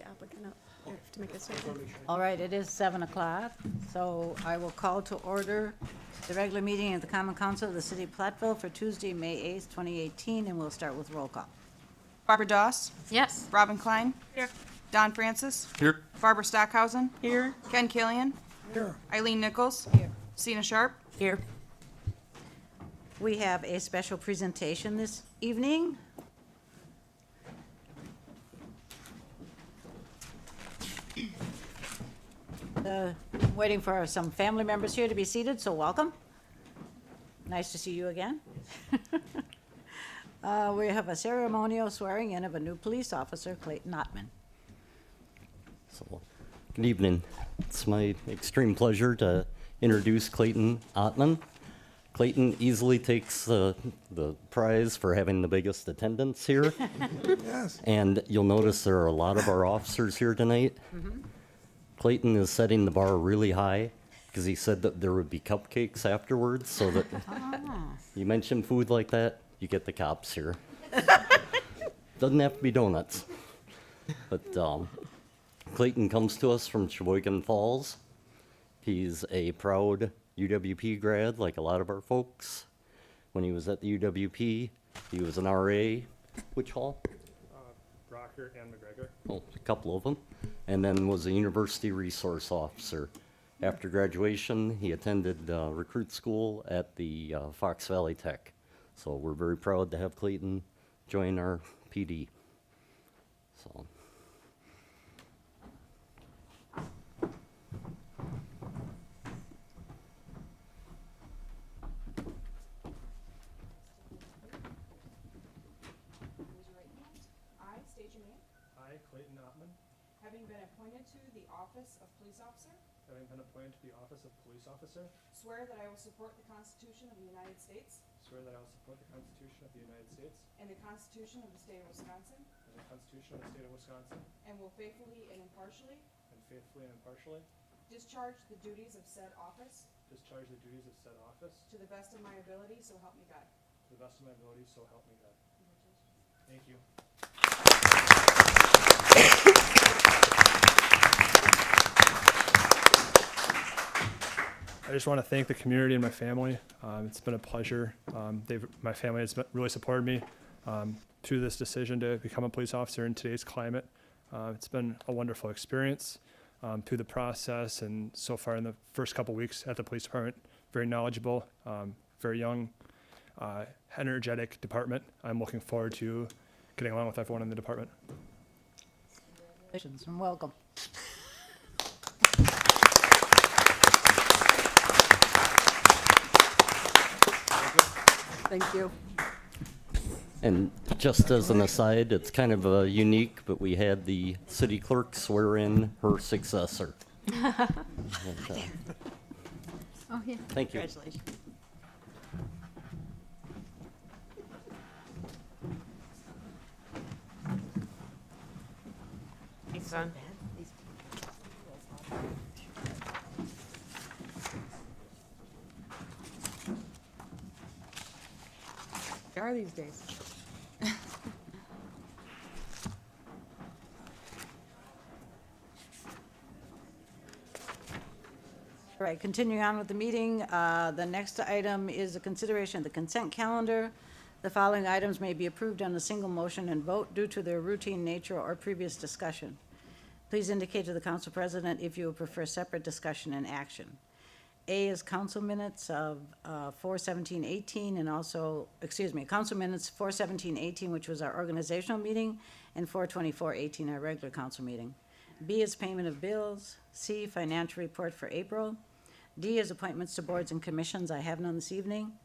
applicant up to make a statement. All right, it is 7 o'clock, so I will call to order the regular meeting of the Common Council of the City of Platteville for Tuesday, May 8th, 2018, and we'll start with roll call. Barbara Doss. Yes. Robin Klein. Here. Don Francis. Here. Barbara Stockhausen. Here. Ken Killian. Here. Eileen Nichols. Here. Sina Sharp. Here. We have a special presentation this evening. Waiting for some family members here to be seated, so welcome. Nice to see you again. We have a ceremonial swearing in of a new police officer, Clayton Ottman. So, good evening. It's my extreme pleasure to introduce Clayton Ottman. Clayton easily takes the prize for having the biggest attendance here. Yes. And you'll notice there are a lot of our officers here tonight. Clayton is setting the bar really high because he said that there would be cupcakes afterwards, so that you mention food like that, you get the cops here. Doesn't have to be donuts. But Clayton comes to us from Sheboygan Falls. He's a proud UWP grad, like a lot of our folks. When he was at the UWP, he was an RA. Which hall? Rocker and McGregor. Oh, a couple of them. And then was a university resource officer. After graduation, he attended recruit school at the Fox Valley Tech. So we're very proud to have Clayton join our PD. So. I state your name. I, Clayton Ottman, Having been appointed to the office of police officer, having been appointed to the office of police officer, swear that I will support the Constitution of the United States swear that I will support the Constitution of the United States and the Constitution of the State of Wisconsin, and the Constitution of the State of Wisconsin, and will faithfully and impartially and faithfully and impartially discharge the duties of said office discharge the duties of said office to the best of my ability, so help me God. to the best of my ability, so help me God. Thank you. I just want to thank the community and my family. It's been a pleasure. My family has really supported me through this decision to become a police officer in today's climate. It's been a wonderful experience through the process, and so far in the first couple weeks at the police department, very knowledgeable, very young, energetic department. I'm looking forward to getting along with everyone in the department. Congratulations and welcome. Thank you. And just as an aside, it's kind of unique, but we had the city clerk swear in her successor. And, Oh, yeah. thank you. Congratulations. Thanks, Don. They are these days. All right, continuing on with the meeting, the next item is a consideration of the consent calendar. The following items may be approved on a single motion and vote due to their routine nature or previous discussion. Please indicate to the council president if you would prefer separate discussion and action. A is council minutes of 4/17/18 and also, council minutes 4/17/18, which was our organizational meeting, and 4/24/18, our regular council meeting. B is payment of bills. C, financial report for April. D is appointments to boards and commissions. I have none this evening.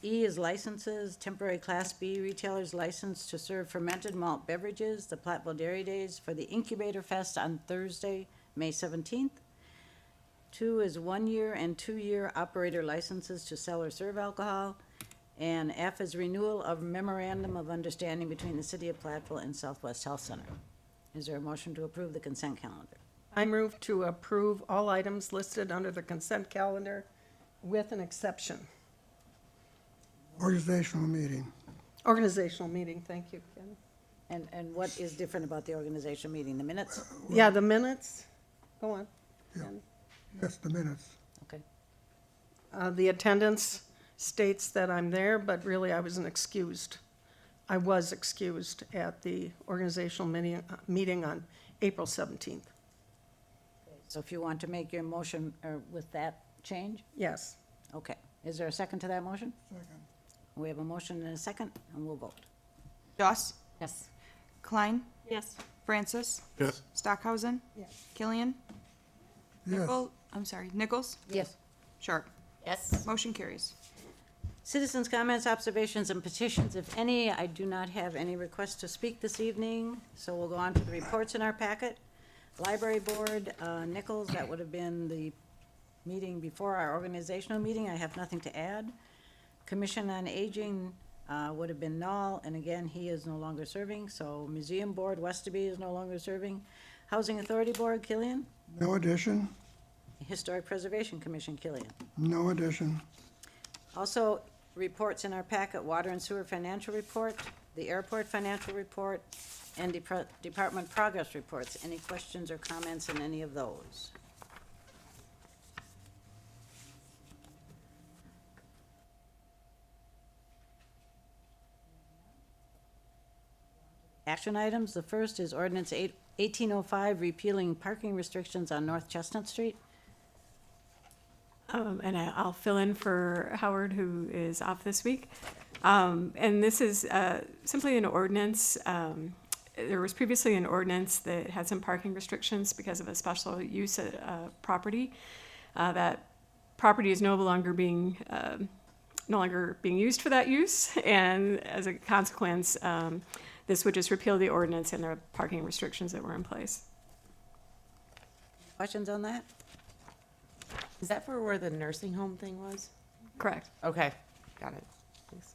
E is licenses, temporary Class B retailer's license to serve fermented malt beverages, the Platteville Dairy Days for the Incubator Fest on Thursday, May 17th. 2 is 1-year and 2-year operator licenses to sell or serve alcohol. And F is renewal of memorandum of understanding between the City of Platteville and Southwest Health Center. Is there a motion to approve the consent calendar? I move to approve all items listed under the consent calendar with an exception. Organizational meeting. Organizational meeting, thank you, Ken. And what is different about the organizational meeting? The minutes? Yeah, the minutes, go on. Ken. Yes, the minutes. Okay. The attendance states that I'm there, but really I wasn't excused. I was excused at the organizational meeting on April 17th. So if you want to make your motion with that change? Yes. Okay. Is there a second to that motion? Second. We have a motion and a second, and we'll vote. Doss, Yes. Klein, Yes. Francis, Yes. Stockhausen, Yes. Killian, Yes. Nichols, Yes. Sharp. Yes. Motion carries. Citizens' comments, observations, and petitions, if any. I do not have any requests to speak this evening, so we'll go on to the reports in our packet. Library Board, Nichols, that would have been the meeting before our organizational meeting. I have nothing to add. Commission on Aging would have been Null, and again, he is no longer serving. So Museum Board, Westerby is no longer serving. Housing Authority Board, Killian. No addition. Historic Preservation Commission, Killian. No addition. Also, reports in our packet, Water and Sewer Financial Report, the Airport Financial Report, and Department Progress Reports. Any questions or comments in any of those? Action items, the first is ordinance 1805, repealing parking restrictions on North Chestnut Street. And I'll fill in for Howard, who is off this week. And this is simply an ordinance. There was previously an ordinance that had some parking restrictions because of a special use property. That property is no longer being used for that use, and as a consequence, this would just repeal the ordinance and the parking restrictions that were in place. Questions on that? Is that for where the nursing home thing was? Correct. Okay, got it. Thanks.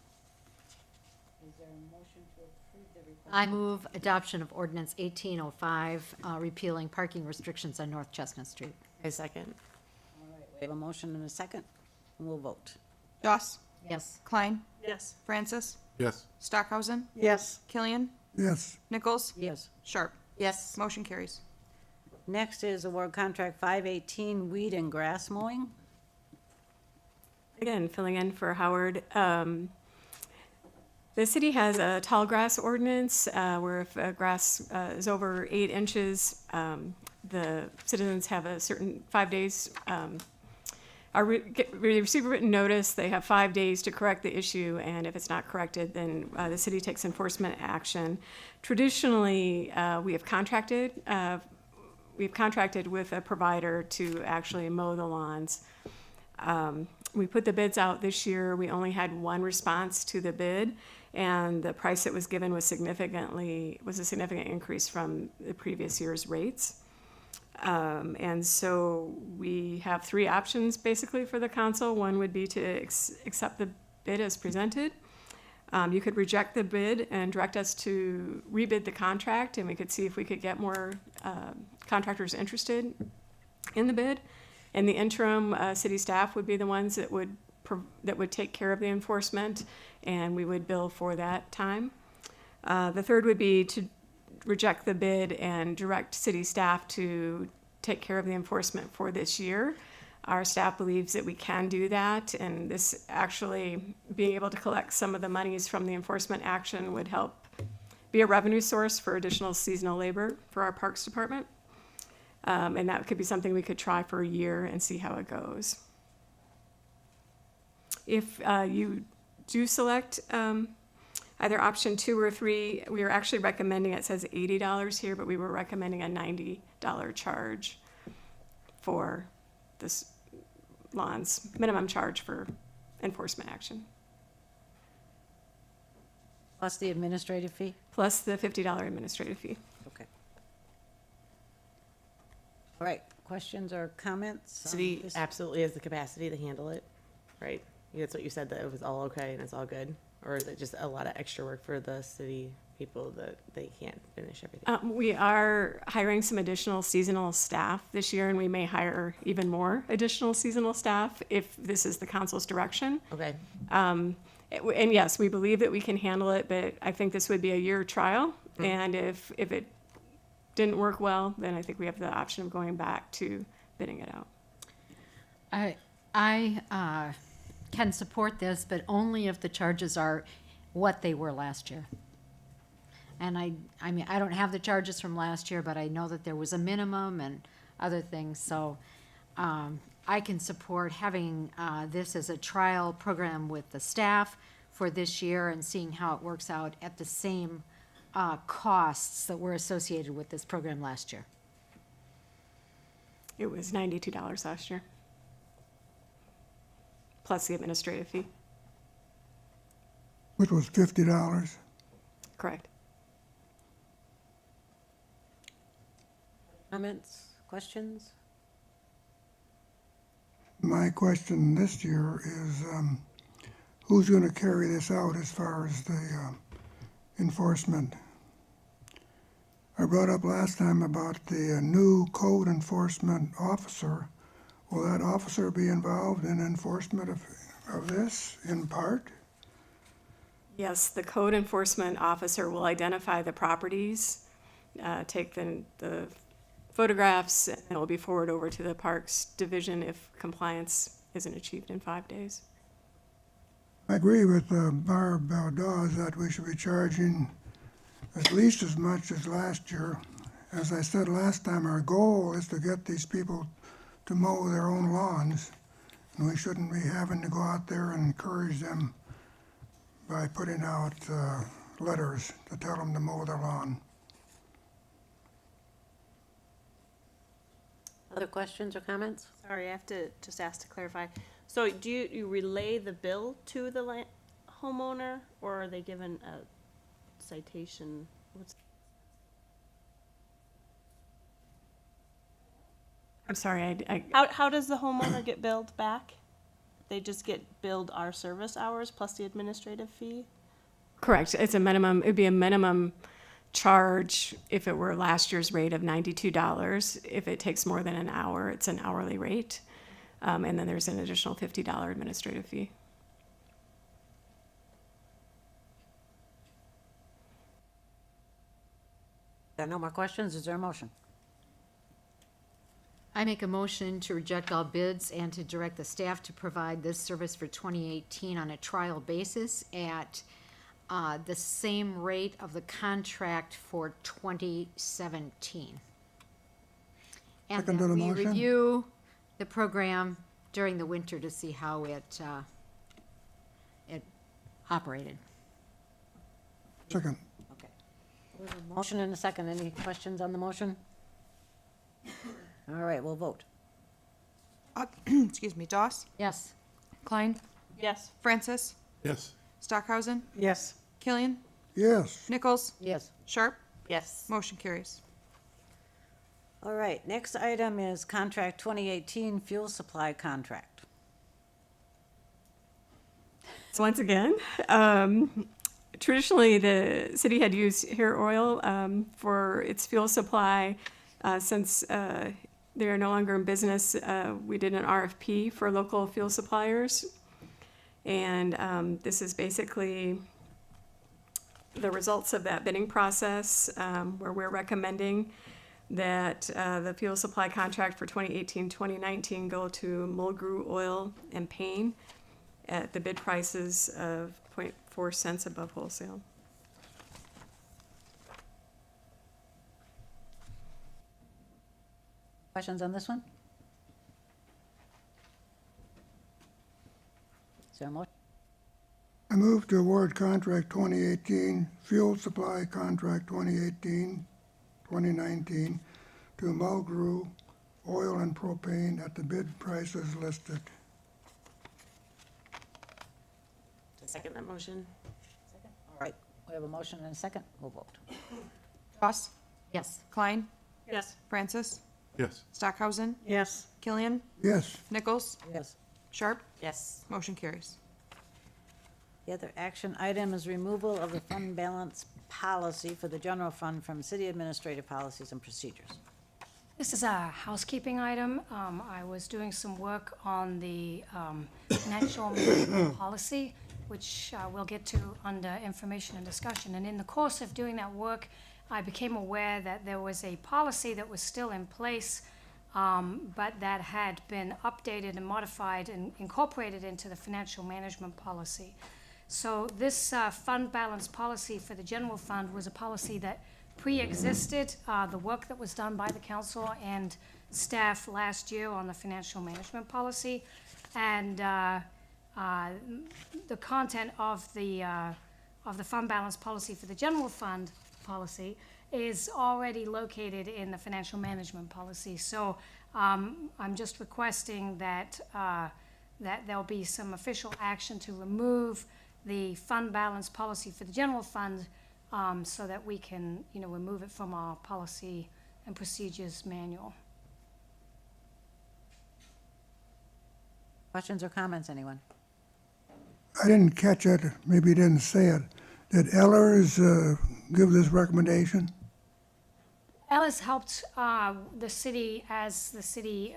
Is there a motion to approve the request? I move adoption of ordinance 1805, repealing parking restrictions on North Chestnut Street. A second. All right, we have a motion and a second, and we'll vote. Doss, Yes. Klein, Yes. Francis, Yes. Stockhausen, Yes. Killian, Yes. Nichols, Yes. Sharp. Yes. Motion carries. Next is award contract 518, weed and grass mowing. Again, filling in for Howard. The city has a tall grass ordinance where if grass is over 8 inches, the citizens have a certain 5 days. We receive a written notice. They have 5 days to correct the issue, and if it's not corrected, then the city takes enforcement action. Traditionally, we have contracted with a provider to actually mow the lawns. We put the bids out this year. We only had one response to the bid, and the price that was given was a significant increase from the previous year's rates. And so we have 3 options basically for the council. One would be to accept the bid as presented. You could reject the bid and direct us to rebid the contract, and we could see if we could get more contractors interested in the bid. In the interim, city staff would be the ones that would take care of the enforcement, and we would bill for that time. The third would be to reject the bid and direct city staff to take care of the enforcement for this year. Our staff believes that we can do that, and this actually, being able to collect some of the monies from the enforcement action would help be a revenue source for additional seasonal labor for our Parks Department. And that could be something we could try for a year and see how it goes. If you do select either option 2 or 3, we are actually recommending, it says $80 here, but we were recommending a $90 charge for this lawns, minimum charge for enforcement action, Plus the administrative fee? plus the $50 administrative fee. Okay. All right, questions or comments? on City this? absolutely has the capacity to handle it, right? That's what you said, that it was all okay and it's all good? Or is it just a lot of extra work for the city people that they can't finish everything? We are hiring some additional seasonal staff this year, and we may hire even more additional seasonal staff if this is the council's direction. Okay, And yes, we believe that we can handle it, but I think this would be a year trial And if it didn't work well, then I think we have the option of going back to bidding it out. I can support this, but only if the charges are what they were last year. And I mean, I don't have the charges from last year, but I know that there was a minimum and other things, so I can support having this as a trial program with the staff for this year and seeing how it works out at the same costs that were associated with this program last year. It was $92 last year, plus the administrative fee. which was $50. Correct. Comments, questions? My question this year is, who's going to carry this out as far as the enforcement? I brought up last time about the new code enforcement officer. Will that officer be involved in enforcement of this in part? Yes, the code enforcement officer will identify the properties, take the photographs, and it will be forwarded over to the Parks Division if compliance isn't achieved in 5 days. I agree with Barb Dawes that we should be charging at least as much as last year. As I said last time, our goal is to get these people to mow their own lawns, and we shouldn't be having to go out there and encourage them by putting out letters to tell them to mow their lawn. Other questions or comments? Sorry, I have to just ask to clarify. So do you relay the bill to the homeowner, or are they given a citation? I'm sorry, How does the homeowner get billed back? They just get billed our service hours plus the administrative fee? correct. It's a minimum, it'd be a minimum charge if it were last year's rate of $92. If it takes more than an hour, it's an hourly rate. And then there's an additional $50 administrative fee. There are no more questions, is there a motion? I make a motion to reject all bids and to direct the staff to provide this service for 2018 on a trial basis at the same rate of the contract for 2017. And Second to that the we motion. review the program during the winter to see how it operated. Second. Okay. We have a motion and a second. Any questions on the motion? All right, we'll vote. Excuse me, Doss, Yes. Klein, Yes. Francis, Yes. Stockhausen, Yes. Killian, Yes. Nichols, Yes. Sharp, Yes. motion carries. All right, next item is contract 2018 fuel supply contract. So once again, traditionally the city had used hair oil for its fuel supply. Since they are no longer in business, we did an RFP for local fuel suppliers. And this is basically the results of that bidding process, where we're recommending that the fuel supply contract for 2018-2019 go to Mulgrew Oil and Paint at the bid prices of 0.4 cents above wholesale. Questions on this one? Is there a motion? I move to award contract 2018, fuel supply contract 2018, 2019 to Mulgrew Oil and Propane at the bid prices listed. Second that motion? All right, we have a motion and a second. We'll vote. Doss, Yes. Klein, Yes. Francis, Yes. Stockhausen, Yes. Killian, Yes. Nichols, Yes. Sharp, Yes. motion carries. The other action item is removal of the fund balance policy for the general fund from city administrative policies and procedures. This is a housekeeping item. I was doing some work on the financial management policy, which we'll get to under information and discussion. And in the course of doing that work, I became aware that there was a policy that was still in place, but that had been updated and modified and incorporated into the financial management policy. So this fund balance policy for the general fund was a policy that pre-existed the work that was done by the council and staff last year on the financial management policy. And the content of the fund balance policy for the general fund policy is already located in the financial management policy. So I'm just requesting that there'll be some official action to remove the fund balance policy for the general fund, so that we can, remove it from our policy and procedures manual. Questions or comments, anyone? I didn't catch it, maybe you didn't say it. Did Ellers give this recommendation? Ellis helped the city as the city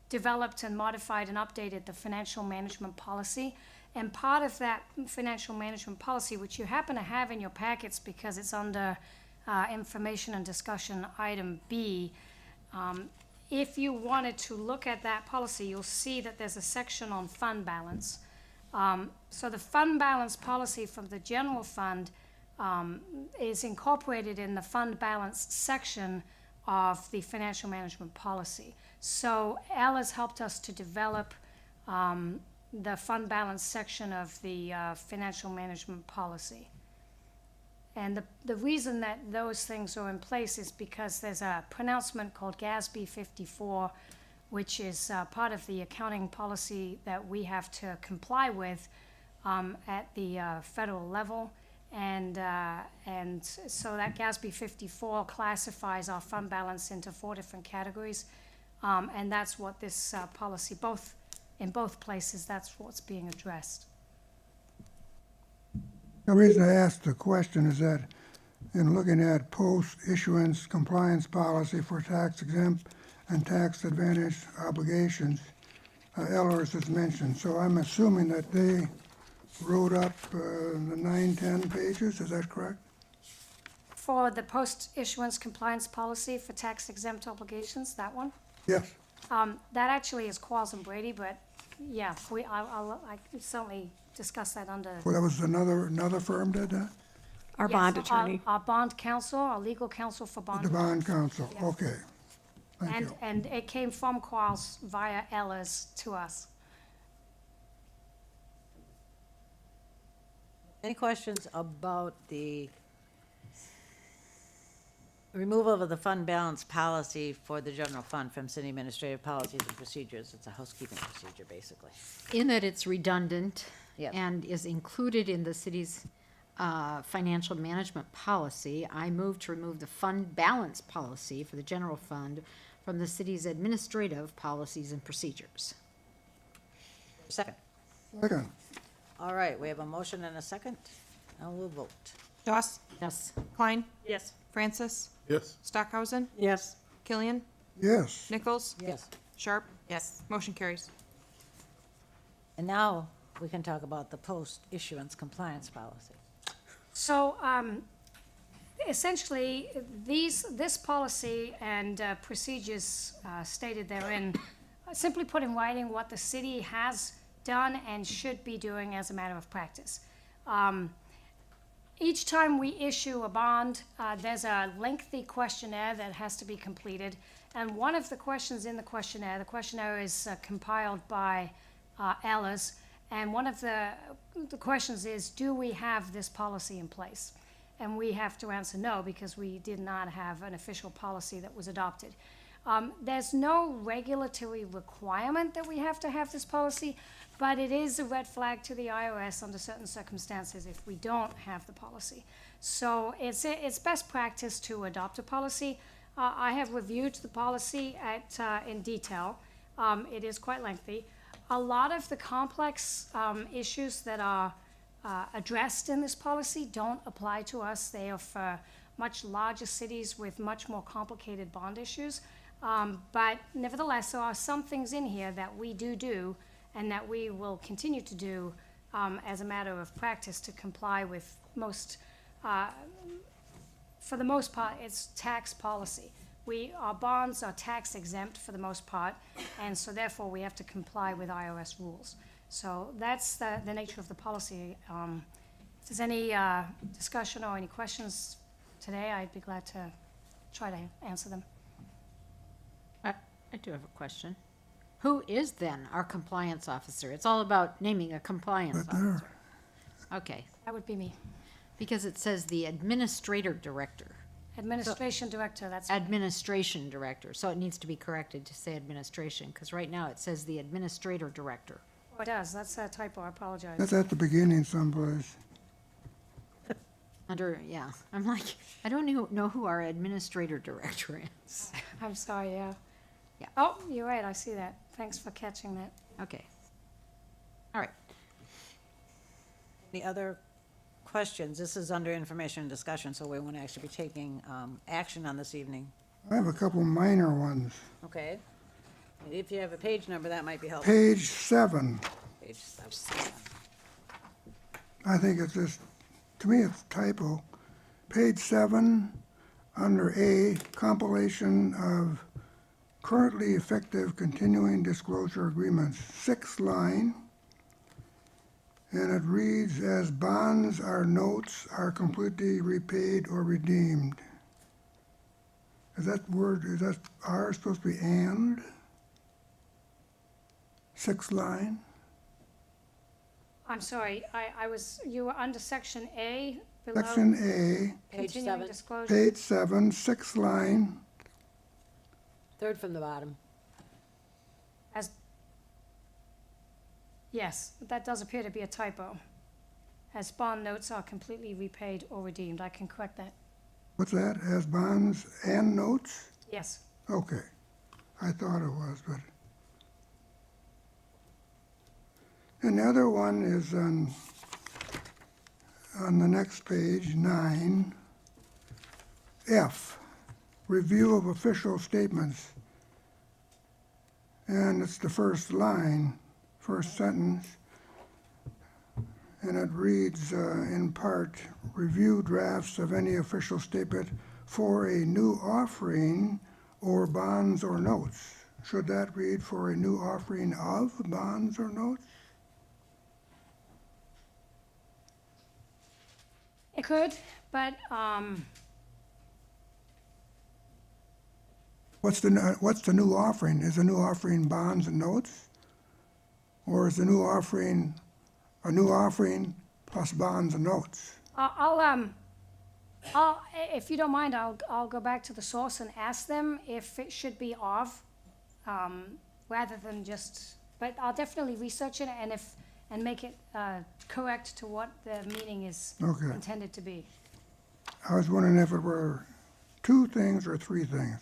developed and modified and updated the financial management policy. And part of that financial management policy, which you happen to have in your packets because it's under information and discussion item B, if you wanted to look at that policy, you'll see that there's a section on fund balance. So the fund balance policy from the general fund is incorporated in the fund balance section of the financial management policy. So Al has helped us to develop the fund balance section of the financial management policy. And the reason that those things are in place is because there's a pronouncement called GASB 54, which is part of the accounting policy that we have to comply with at the federal level. And so that GASB 54 classifies our fund balance into 4 different categories. And that's what this policy, in both places, that's what's being addressed. The reason I asked the question is that in looking at post-issuance compliance policy for tax exempt and tax advantage obligations, Ellers is mentioned. So I'm assuming that they wrote up the 9-10 pages, is that correct? For the post-issuance compliance policy for tax exempt obligations, that one? Yes. That actually is Qualls and Brady, but yeah, I can certainly discuss that under. Well, that was another firm did that? Our Yes, bond attorney. Our bond counsel, our legal counsel for bond. The bond counsel, Yeah. okay. Thank you. And it came from Qualls via Ellers to us. Any questions about the removal of the fund balance policy for the general fund from city administrative policies and procedures? It's a housekeeping procedure, basically. In that it's redundant Yep. and is included in the city's financial management policy, I move to remove the fund balance policy for the general fund from the city's administrative policies and procedures. Second. Second, All right, we have a motion and a second, and we'll vote. Doss, Yes. Klein, Yes. Francis, Yes. Stockhausen, Yes. Killian, yes. Nichols, Yes. Sharp. Yes. Motion carries. And now we can talk about the post-issuance compliance policy. So essentially, this policy and procedures stated therein simply put in writing what the city has done and should be doing as a matter of practice. Each time we issue a bond, there's a lengthy questionnaire that has to be completed. And one of the questions in the questionnaire is compiled by Ellers. And one of the questions is, do we have this policy in place? And we have to answer no, because we did not have an official policy that was adopted. There's no regulatory requirement that we have to have this policy, but it is a red flag to the IRS under certain circumstances if we don't have the policy. So it's best practice to adopt a policy. I have reviewed the policy in detail. It is quite lengthy. A lot of the complex issues that are addressed in this policy don't apply to us. They are for much larger cities with much more complicated bond issues. But nevertheless, there are some things in here that we do and that we will continue to do as a matter of practice, to comply with most, for the most part, it's tax policy. Our bonds are tax exempt for the most part, and so therefore we have to comply with IRS rules. So that's the nature of the policy. If there's any discussion or any questions today, I'd be glad to try to answer them. I do have a question. Who is then our compliance officer? It's all about naming a compliance But there, officer. Okay, That would be me. because it says the administrator director, Administration director, that's, administration director, so it needs to be corrected to say administration, because right now it says the administrator director. oh, it does, that's a typo, I apologize. that's at the beginning someplace. Under, yeah, I'm like, I don't know who our administrator director is. I'm sorry, yeah. Yeah. Oh, you're right, I see that. Thanks for catching that. Okay. All right. Any other questions? This is under information and discussion, so we won't actually be taking action on this evening. I have a couple minor ones. Okay? If you have a page number, that might be helpful. Page 7, Page 7. I think it's just, to me, it's a typo. Page 7, under A, compilation of currently effective continuing disclosure agreements, 6th line, and it reads, as bonds or notes are completely repaid or redeemed. Is that R supposed to be and? 6th line? I'm sorry, you were under section A below. Section A, Page Continuing 7, disclosure. page 7, 6th line, third from the bottom. As, yes, that does appear to be a typo. As bond notes are completely repaid or redeemed, I can correct that. what's that, as bonds and notes? Yes. Okay, I thought it was, but. And the other one is on the next page, 9, F, review of official statements. And it's the first line, first sentence, and it reads, in part, review drafts of any official statement for a new offering or bonds or notes. Should that read for a new offering of bonds or notes? It could, but, What's the new offering? Is the new offering bonds and notes? Or is the new offering a new offering plus bonds and notes? if you don't mind, I'll go back to the source and ask them if it should be of, rather than just, but I'll definitely research it and make it, correct to what the meaning is Okay. intended to be. I was wondering if it were 2 things or 3 things.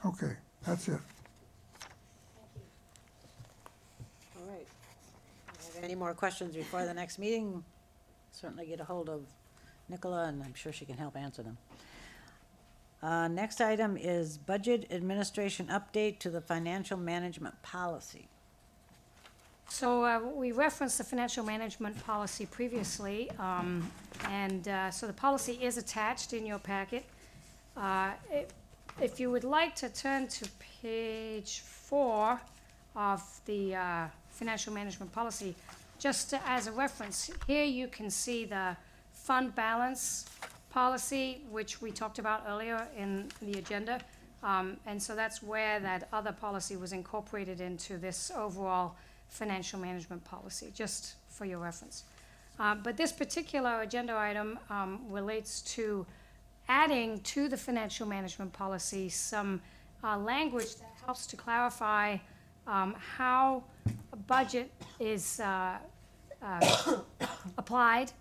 Okay, that's it. All right. Have any more questions before the next meeting? Certainly get a hold of Nicola, and I'm sure she can help answer them. Next item is budget administration update to the financial management policy. So we referenced the financial management policy previously, so the policy is attached in your packet. If you would like to turn to page 4 of the financial management policy, just as a reference, here you can see the fund balance policy, which we talked about earlier in the agenda. And so that's where that other policy was incorporated into this overall financial management policy, just for your reference. But this particular agenda item relates to adding to the financial management policy some language that helps to clarify how a budget is applied,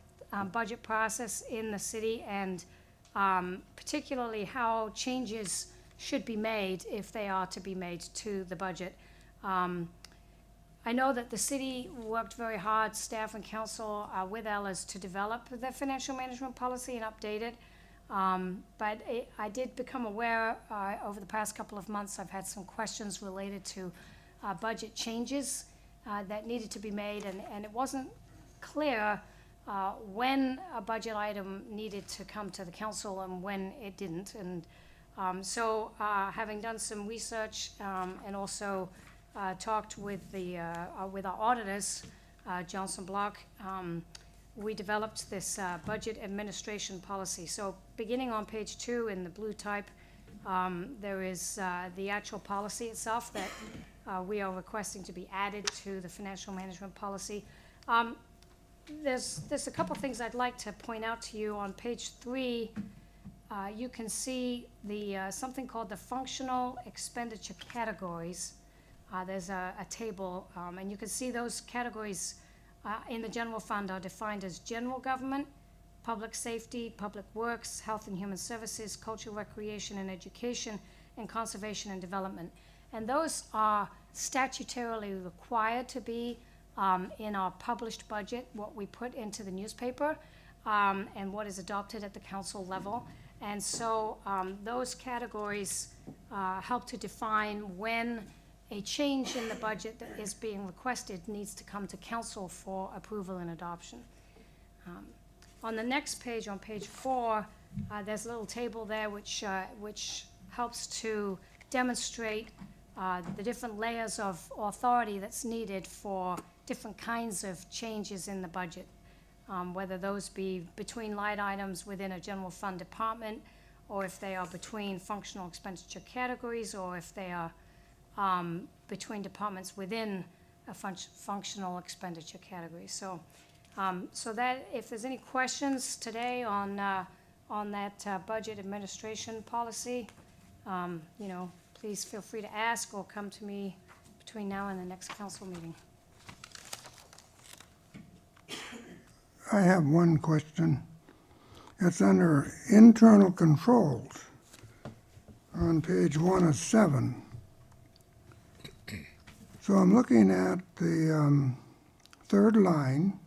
budget process in the city, and particularly how changes should be made, if they are to be made, to the budget. I know that the city worked very hard, staff and council, with Ellis to develop the financial management policy and update it. But I did become aware over the past couple of months, I've had some questions related to budget changes that needed to be made, and it wasn't clear when a budget item needed to come to the council and when it didn't. And so having done some research and also talked with with our auditors, Johnson Block, we developed this budget administration policy. So beginning on page 2 in the blue type, there is the actual policy itself that we are requesting to be added to the financial management policy. There's a couple things I'd like to point out to you. On page 3, you can see the something called the functional expenditure categories. There's a table, and you can see those categories in the general fund are defined as general government, public safety, public works, health and human services, culture, recreation and education, and conservation and development. And those are statutorily required to be in our published budget, what we put into the newspaper, and what is adopted at the council level. And so those categories help to define when a change in the budget that is being requested needs to come to council for approval and adoption. On the next page, on page 4, there's a little table there which helps to demonstrate the different layers of authority that's needed for different kinds of changes in the budget, whether those be between line items within a general fund department, or if they are between functional expenditure categories, or if they are between departments within a functional expenditure category. So, so that if there's any questions today on that budget administration policy, you know, please feel free to ask or come to me between now and the next council meeting. I have one question. It's under internal controls on page 1 of 7. So I'm looking at the third line,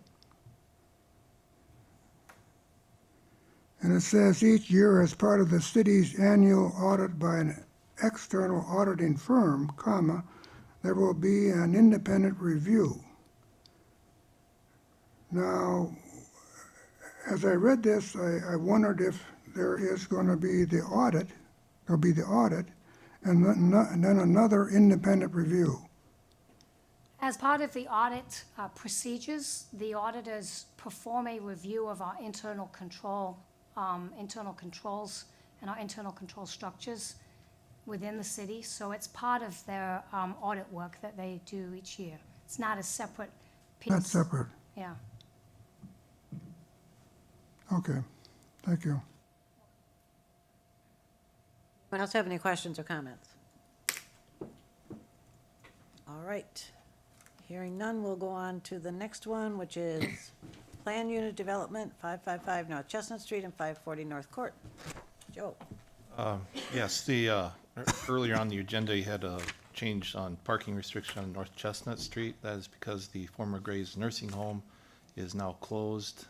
and it says each year as part of the city's annual audit by an external auditing firm, comma, there will be an independent review. Now, as I read this, I wondered if there is going to be the audit, there'll be the audit, and then another independent review. As part of the audit procedures, the auditors perform a review of our internal controls and our internal control structures within the city. So it's part of their audit work that they do each year. It's not a separate piece. That's separate. Yeah. Okay, thank you. Anyone else have any questions or comments? All right. Hearing none, we'll go on to the next one, which is Plan Unit Development, 555 North Chestnut Street and 540 North Court. Joe? Yes, earlier on the agenda, you had a change on parking restriction on North Chestnut Street. That is because the former Gray's Nursing Home is now closed.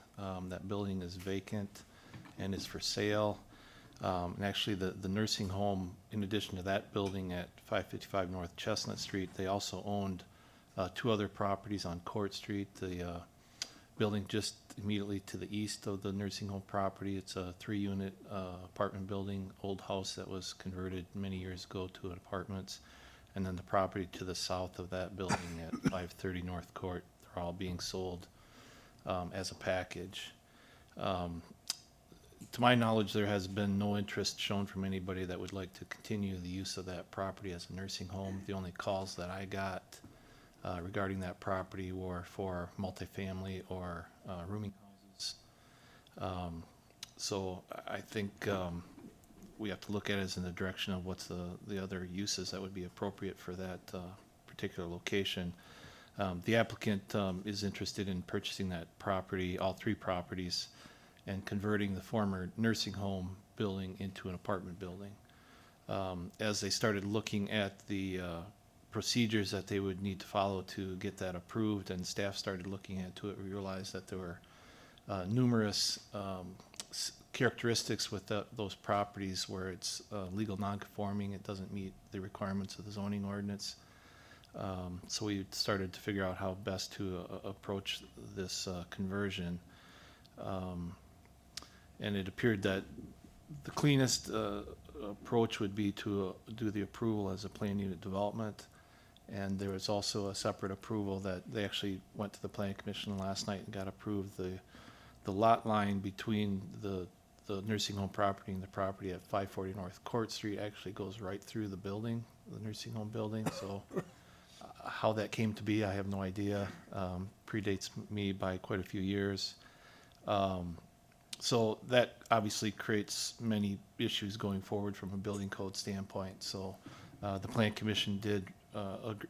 That building is vacant and is for sale. And actually, the nursing home, in addition to that building at 555 North Chestnut Street, they also owned 2 other properties on Court Street. The building just immediately to the east of the nursing home property, it's a 3-unit apartment building, old house that was converted many years ago to apartments. And then the property to the south of that building at 530 North Court, they're all being sold as a package. To my knowledge, there has been no interest shown from anybody that would like to continue the use of that property as a nursing home. The only calls that I got regarding that property were for multifamily or rooming houses. So I think we have to look at it as in the direction of what's the other uses that would be appropriate for that particular location. The applicant is interested in purchasing that property, all 3 properties, and converting the former nursing home building into an apartment building. As they started looking at the procedures that they would need to follow to get that approved, and staff started looking into it, we realized that there were numerous characteristics with those properties where it's legal non-conforming, it doesn't meet the requirements of the zoning ordinance. So we started to figure out how best to approach this conversion. And it appeared that the cleanest approach would be to do the approval as a plan unit development. And there was also a separate approval that they actually went to the planning commission last night and got approved. The lot line between the nursing home property and the property at 540 North Court Street actually goes right through the building, the nursing home building. So how that came to be, I have no idea. Predates me by quite a few years. So that obviously creates many issues going forward from a building code standpoint. So the plan commission did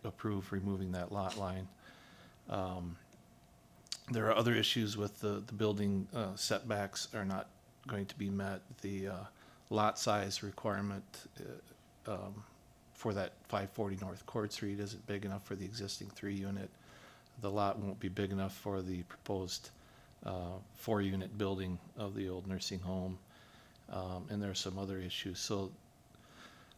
approve removing that lot line. There are other issues with the building setbacks are not going to be met. The lot size requirement for that 540 North Court Street isn't big enough for the existing 3-unit. The lot won't be big enough for the proposed 4-unit building of the old nursing home. And there are some other issues. So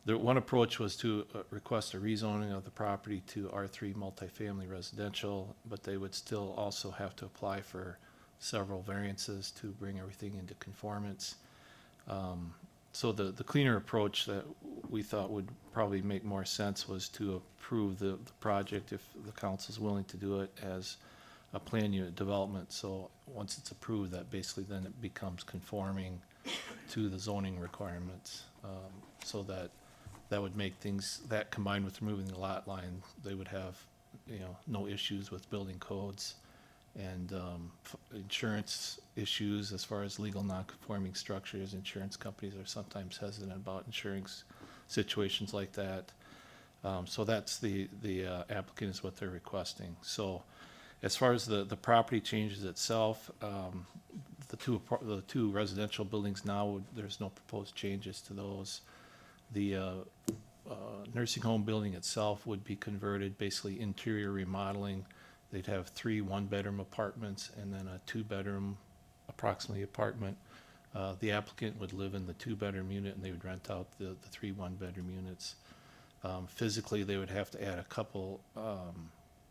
one approach was to request a rezoning of the property to R3 multifamily residential, but they would still also have to apply for several variances to bring everything into conformance. So the cleaner approach that we thought would probably make more sense was to approve the project if the council's willing to do it as a plan unit development. So once it's approved, that basically then it becomes conforming to the zoning requirements. So that would make things, that combined with removing the lot line, they would have, no issues with building codes and insurance issues as far as legal non-conforming structures. Insurance companies are sometimes hesitant about insuring situations like that. So that's the applicant is what they're requesting. So as far as the property changes itself, the two residential buildings now, there's no proposed changes to those. The nursing home building itself would be converted, basically interior remodeling. They'd have 3 one-bedroom apartments and then a 2-bedroom approximately apartment. The applicant would live in the 2-bedroom unit and they would rent out the 3 one-bedroom units. Physically, they would have to add a couple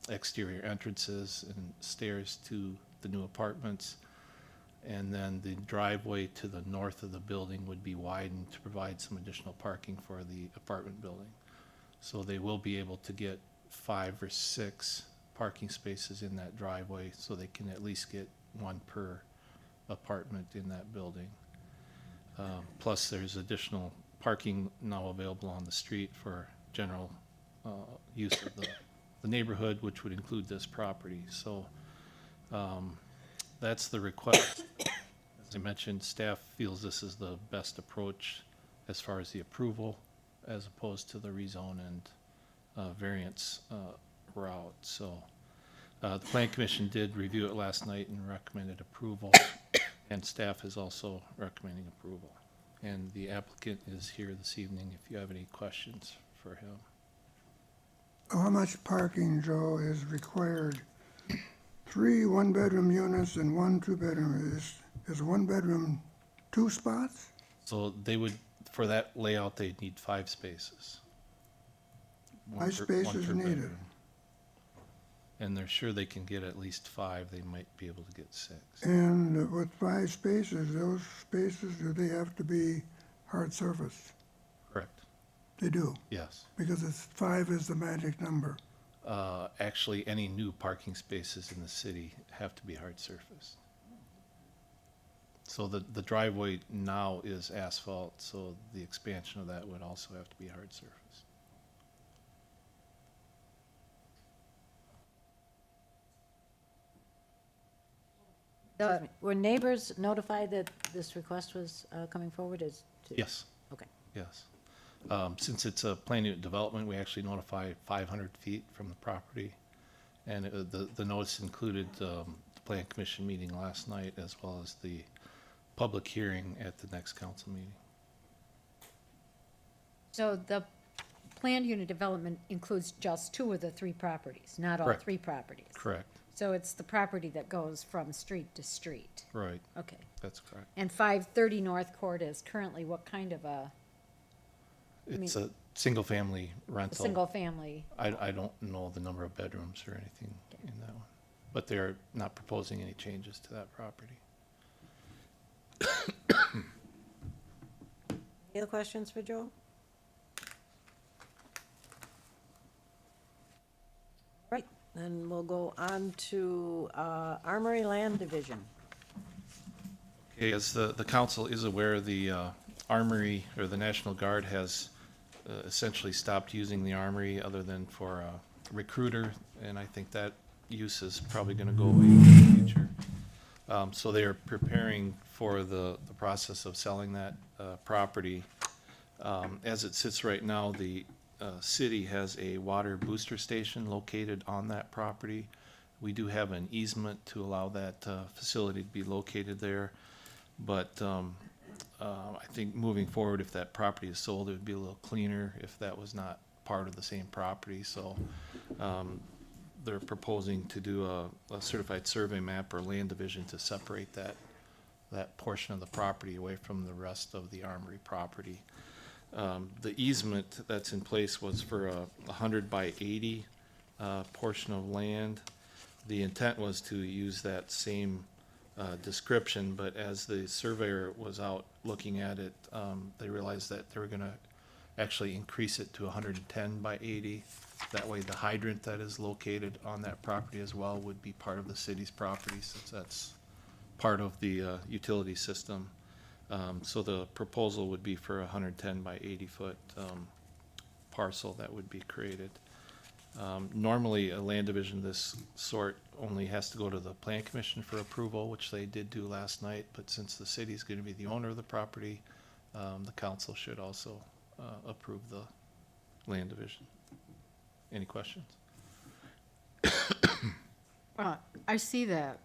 exterior entrances and stairs to the new apartments. And then the driveway to the north of the building would be widened to provide some additional parking for the apartment building. So they will be able to get 5 or 6 parking spaces in that driveway, so they can at least get 1 per apartment in that building. Plus, there's additional parking now available on the street for general use of the neighborhood, which would include this property. So that's the request. As I mentioned, staff feels this is the best approach as far as the approval, as opposed to the rezone and variance route. So the Plan Commission did review it last night and recommended approval, and staff is also recommending approval. And the applicant is here this evening if you have any questions for him. How much parking, Joe, is required? 3 one-bedroom units and 1 2-bedroom. Is 1 bedroom 2 spots? So they would, for that layout, they'd need 5 spaces. 5 spaces needed. bedroom. And they're sure they can get at least 5. They might be able to get 6. And with 5 spaces, those spaces, do they have to be hard surface? Correct. They do, Yes. because 5 is the magic number. Actually, any new parking spaces in the city have to be hard surfaced. So the driveway now is asphalt, so the expansion of that would also have to be hard surfaced. Were neighbors notified that this request was coming forward? Yes. Okay. Yes. Since it's a plan unit development, we actually notify 500 feet from the property. And the notice included the Plan Commission meeting last night, as well as the public hearing at the next council meeting. So the planned unit development includes just 2 of the 3 properties, not all Correct. 3 properties? Correct. So it's the property that goes from street to street? Right. Okay. That's correct. And 530 North Court is currently what kind of a, It's Single-family rental. single-family. I don't know the number of bedrooms or anything in that one, but they're not proposing any changes to that property. Any other questions for Joe? Right, then we'll go on to Armory Land Division. Okay, as the council is aware, the Armory, or the National Guard, has essentially stopped using the Armory other than for a recruiter, and I think that use is probably gonna go away in the future. So they are preparing for the process of selling that property. As it sits right now, the city has a water booster station located on that property. We do have an easement to allow that facility to be located there. But I think moving forward, if that property is sold, it would be a little cleaner if that was not part of the same property. So they're proposing to do a certified survey map or land division to separate that portion of the property away from the rest of the Armory property. The easement that's in place was for a 100 by 80 portion of land. The intent was to use that same description, but as the surveyor was out looking at it, they realized that they were gonna actually increase it to 110 by 80. That way the hydrant that is located on that property as well would be part of the city's property, since that's part of the utility system. So the proposal would be for a 110 by 80 foot parcel that would be created. Normally, a land division of this sort only has to go to the plan commission for approval, which they did do last night, but since the city is gonna be the owner of the property, the council should also approve the land division. Any questions? I see the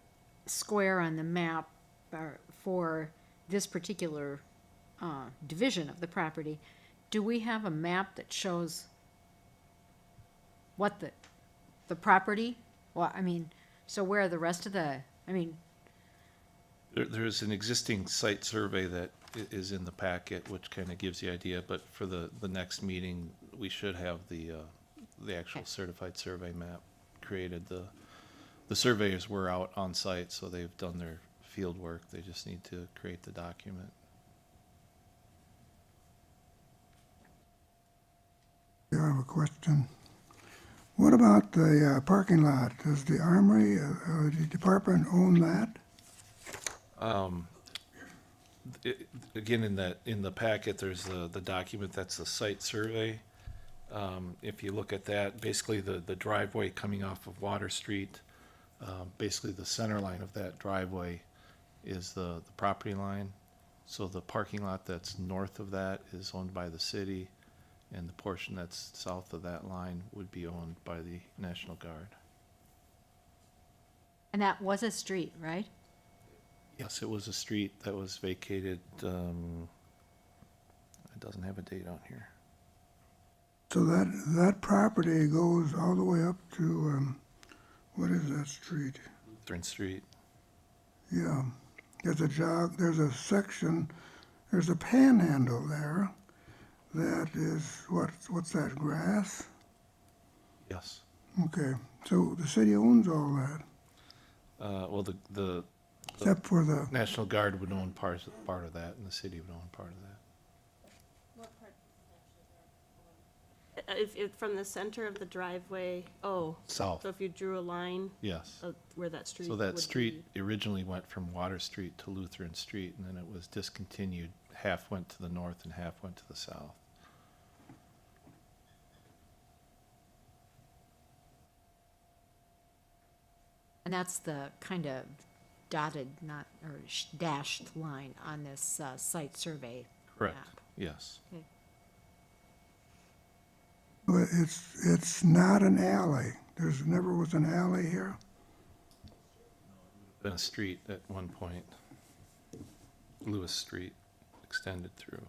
square on the map for this particular division of the property. Do we have a map that shows what the property, well, I mean, so where the rest of the, I mean, There's an existing site survey that is in the packet, which kind of gives the idea, but for the next meeting, we should have the actual certified survey map created. The surveyors were out on site, so they've done their field work. They just need to create the document. Yeah, I have a question. What about the parking lot? Does the Armory, the department own that? Again, in the packet, there's the document, that's the site survey. If you look at that, basically the driveway coming off of Water Street, basically the center line of that driveway is the property line. So the parking lot that's north of that is owned by the city, and the portion that's south of that line would be owned by the National Guard. and that was a street, right? Yes, it was a street that was vacated, it doesn't have a date on here. So that property goes all the way up to, what is that street? Lutheran Street. Yeah, there's a section, there's a panhandle there that is, what's that, grass? Yes. Okay, so the city owns all that, Well, the except for the, National Guard would own part of that, and the city would own part of that. If from the center of the driveway, South, so if you drew a line yes. of where that street So would that street be. originally went from Water Street to Lutheran Street, and then it was discontinued. Half went to the north and half went to the south. And that's the kind of dotted, dashed line on this site survey Correct, map. yes. it's not an alley. There's never was an alley here? Been a street at one point. Lewis Street extended through.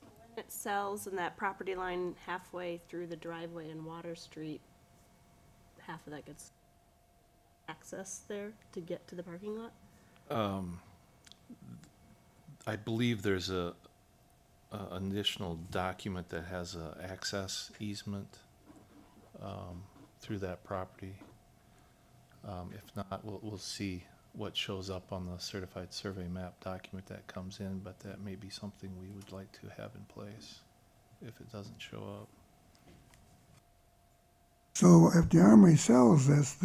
When it sells and that property line halfway through the driveway in Water Street, half of that gets access there to get to the parking lot? I believe there's an additional document that has a access easement through that property. If not, we'll see what shows up on the certified survey map document that comes in, but that may be something we would like to have in place if it doesn't show up. So if the Armory sells this,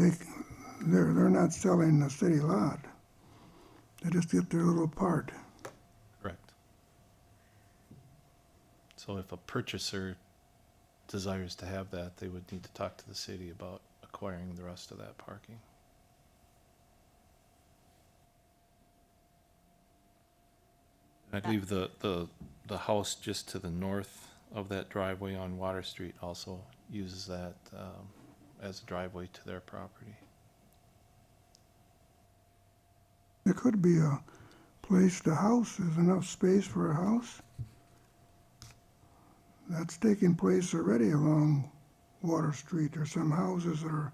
they're not selling the city lot. They just get their little part. Correct. So if a purchaser desires to have that, they would need to talk to the city about acquiring the rest of that parking. I believe the house just to the north of that driveway on Water Street also uses that as a driveway to their property. There could be a place to house. There's enough space for a house. That's taking place already along Water Street. There's some houses that are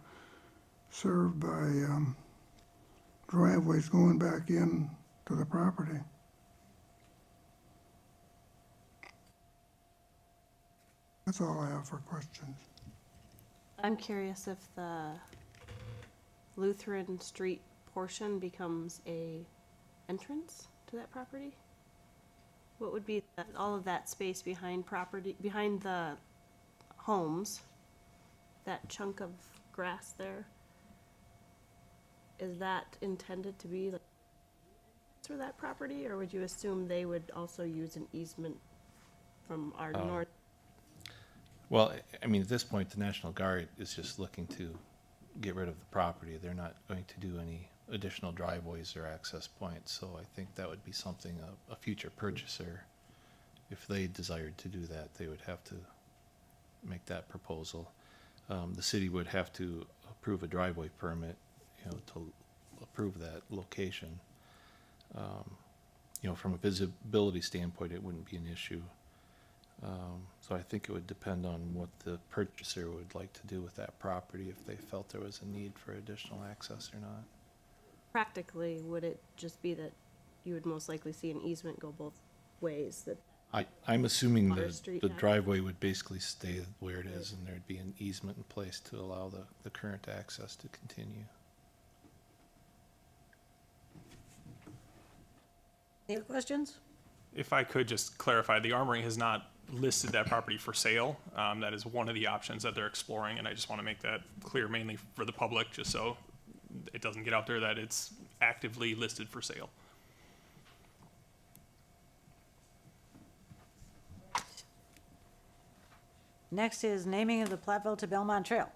served by driveways going back in to the property. That's all I have for questions. I'm curious if the Lutheran Street portion becomes a entrance to that property? What would be all of that space behind the homes, that chunk of grass there? Is that intended to be like for that property, or would you assume they would also use an easement from our north? Well, I mean, at this point, the National Guard is just looking to get rid of the property. They're not going to do any additional driveways or access points, so I think that would be something a future purchaser, if they desired to do that, they would have to make that proposal. The city would have to approve a driveway permit, to approve that location. From a visibility standpoint, it wouldn't be an issue. So I think it would depend on what the purchaser would like to do with that property, if they felt there was a need for additional access or not. Practically, would it just be that you would most likely see an easement go both ways? That I'm assuming Water the Street driveway would basically stay where it is, and there'd be an easement in place to allow the current access to continue. Any other questions? If I could just clarify, the Armory has not listed that property for sale. That is one of the options that they're exploring, and I just want to make that clear mainly for the public, just so it doesn't get out there that it's actively listed for sale. Next is naming of the Platteville to Belmont Trail.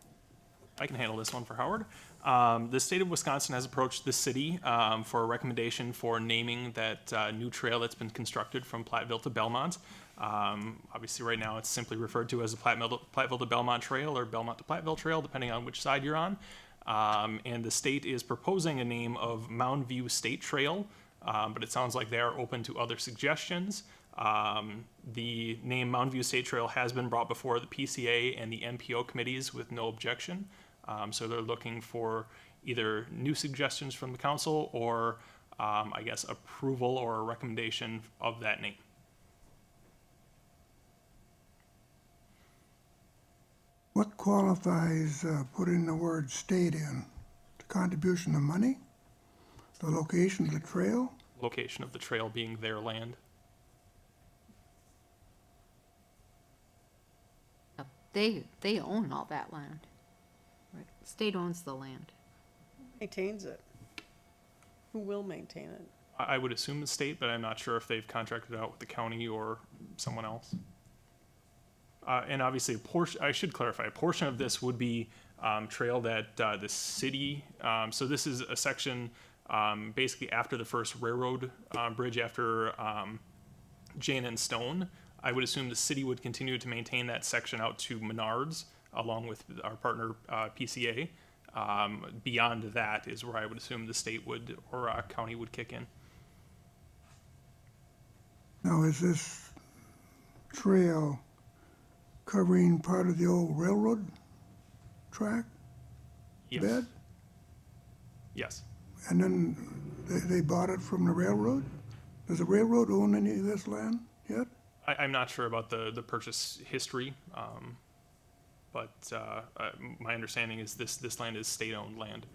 I can handle this one for Howard. The state of Wisconsin has approached the city for a recommendation for naming that new trail that's been constructed from Platteville to Belmont. Obviously, right now it's simply referred to as the Platteville to Belmont Trail or Belmont to Platteville Trail, depending on which side you're on. And the state is proposing a name of Mound View State Trail, but it sounds like they are open to other suggestions. The name Mound View State Trail has been brought before the PCA and the MPO committees with no objection. So they're looking for either new suggestions from the council or, I guess, approval or a recommendation of that name. What qualifies putting the word state in? The contribution of money? The location of the trail? Location of the trail being their land. They own all that land. Right. State owns the land. Maintains it. Who will maintain it? I would assume the state, but I'm not sure if they've contracted out with the county or someone else. And obviously, I should clarify, a portion of this would be trail that the city, so this is a section basically after the first railroad bridge after Jane and Stone. I would assume the city would continue to maintain that section out to Menards, along with our partner PCA. Beyond that is where I would assume the state would or county would kick in. Now, is this trail covering part of the old railroad track Yes. bed? Yes. And then they bought it from the railroad? Does the railroad own any of this land yet? I'm not sure about the purchase history, but my understanding is this land is state-owned land.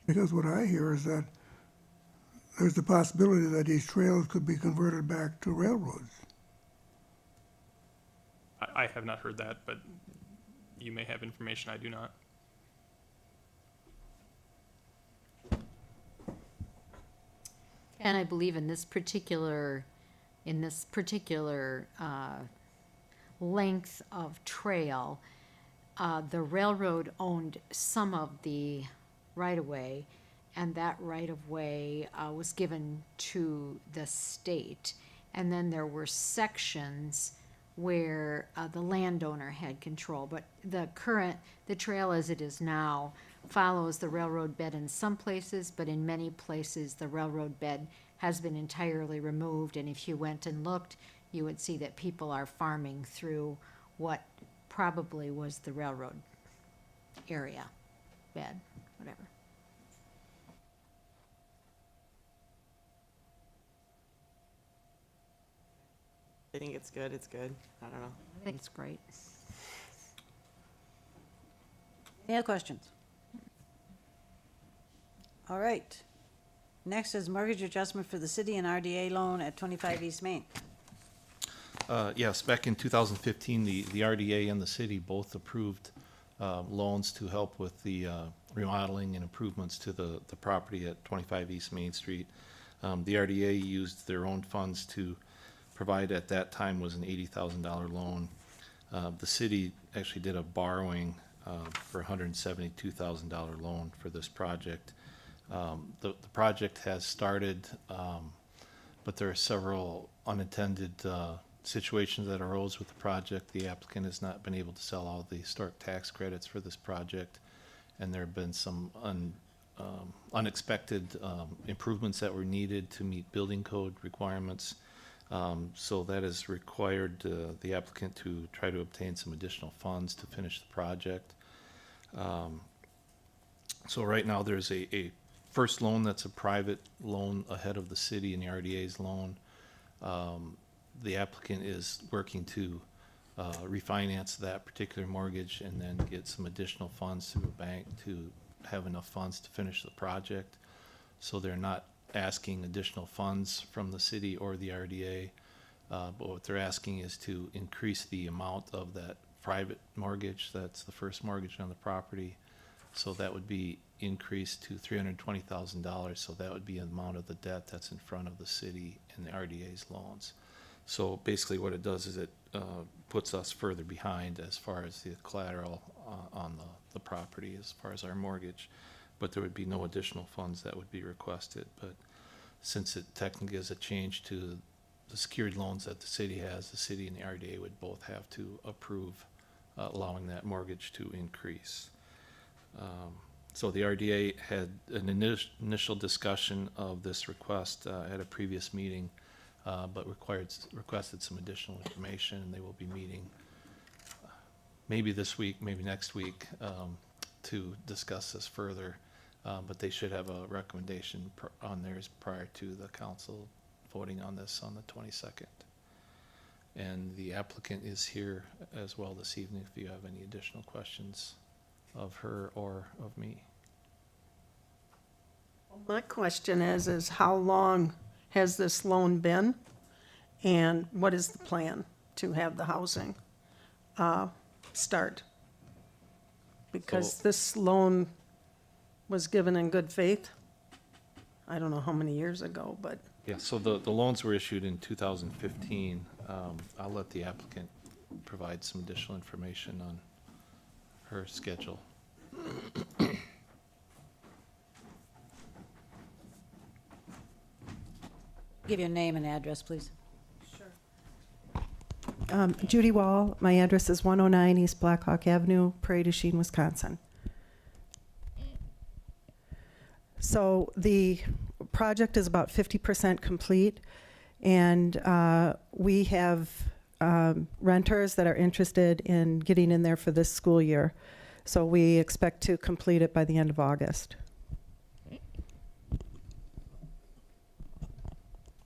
Because what I hear is that there's the possibility that these trails could be converted back to railroads. I have not heard that, but you may have information I do not. And I believe in this particular length of trail, the railroad owned some of the right-of-way, and that right-of-way was given to the state. And then there were sections where the landowner had control. But the trail as it is now follows the railroad bed in some places, but in many places, the railroad bed has been entirely removed. And if you went and looked, you would see that people are farming through what probably was the railroad area, bed, whatever. I think it's good. It's good. I don't know. I think it's great. Any other questions? All right. Next is mortgage adjustment for the city and RDA loan at 25 East Main. Yes, back in 2015, the RDA and the city both approved loans to help with the remodeling and improvements to the property at 25 East Main Street. The RDA used their own funds to provide, at that time, was an $80,000 loan. The city actually did a borrowing for a $172,000 loan for this project. The project has started, but there are several unintended situations that arose with the project. The applicant has not been able to sell all the historic tax credits for this project, and there have been some unexpected improvements that were needed to meet building code requirements. So that has required the applicant to try to obtain some additional funds to finish the project. So right now there's a first loan that's a private loan ahead of the city and the RDA's loan. The applicant is working to refinance that particular mortgage and then get some additional funds through a bank to have enough funds to finish the project. So they're not asking additional funds from the city or the RDA, but what they're asking is to increase the amount of that private mortgage. That's the first mortgage on the property. So that would be increased to $320,000. So that would be the amount of the debt that's in front of the city and the RDA's loans. So basically what it does is it puts us further behind as far as the collateral on the property as far as our mortgage. But there would be no additional funds that would be requested. But since it technically is a change to the secured loans that the city has, the city and the RDA would both have to approve allowing that mortgage to increase. So the RDA had an initial discussion of this request at a previous meeting, but requested some additional information, and they will be meeting maybe this week, maybe next week, to discuss this further. But they should have a recommendation on theirs prior to the council voting on this on the 22nd. And the applicant is here as well this evening if you have any additional questions of her or of me. My question is how long has this loan been? And what is the plan to have the housing start? Because this loan was given in good faith. I don't know how many years ago, but. Yeah, so the loans were issued in 2015. I'll let the applicant provide some additional information on her schedule. Give your name and address, please. Judy Wall. My address is 109 East Blackhawk Avenue, Prairie du Chien, Wisconsin. So the project is about 50% complete, and we have renters that are interested in getting in there for this school year. So we expect to complete it by the end of August.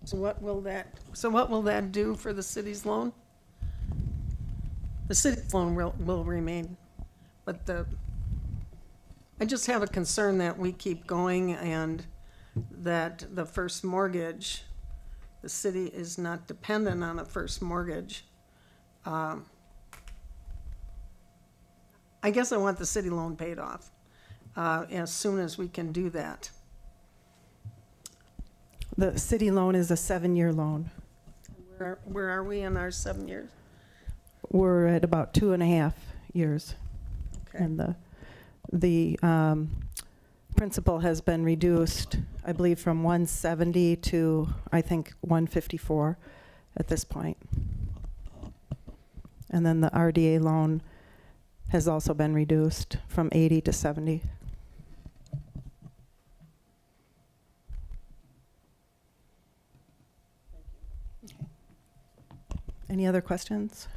So what will that do for the city's loan? The city's loan will remain, but I just have a concern that we keep going and that the first mortgage, the city is not dependent on a first mortgage. I guess I want the city loan paid off as soon as we can do that. The city loan is a 7-year loan. Where are we in our 7 years? We're at about 2.5 years. Okay. And the principal has been reduced, I believe, from 170 to, I think, 154 at this point. And then the RDA loan has also been reduced from 80 to 70. Any other questions?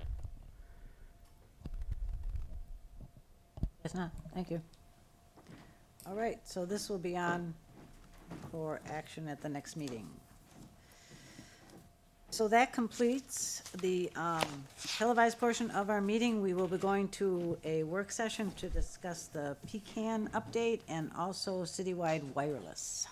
Yes, not, thank you. All right, so this will be on for action at the next meeting. So that completes the televised portion of our meeting. We will be going to a work session to discuss the pecan update and also citywide wireless.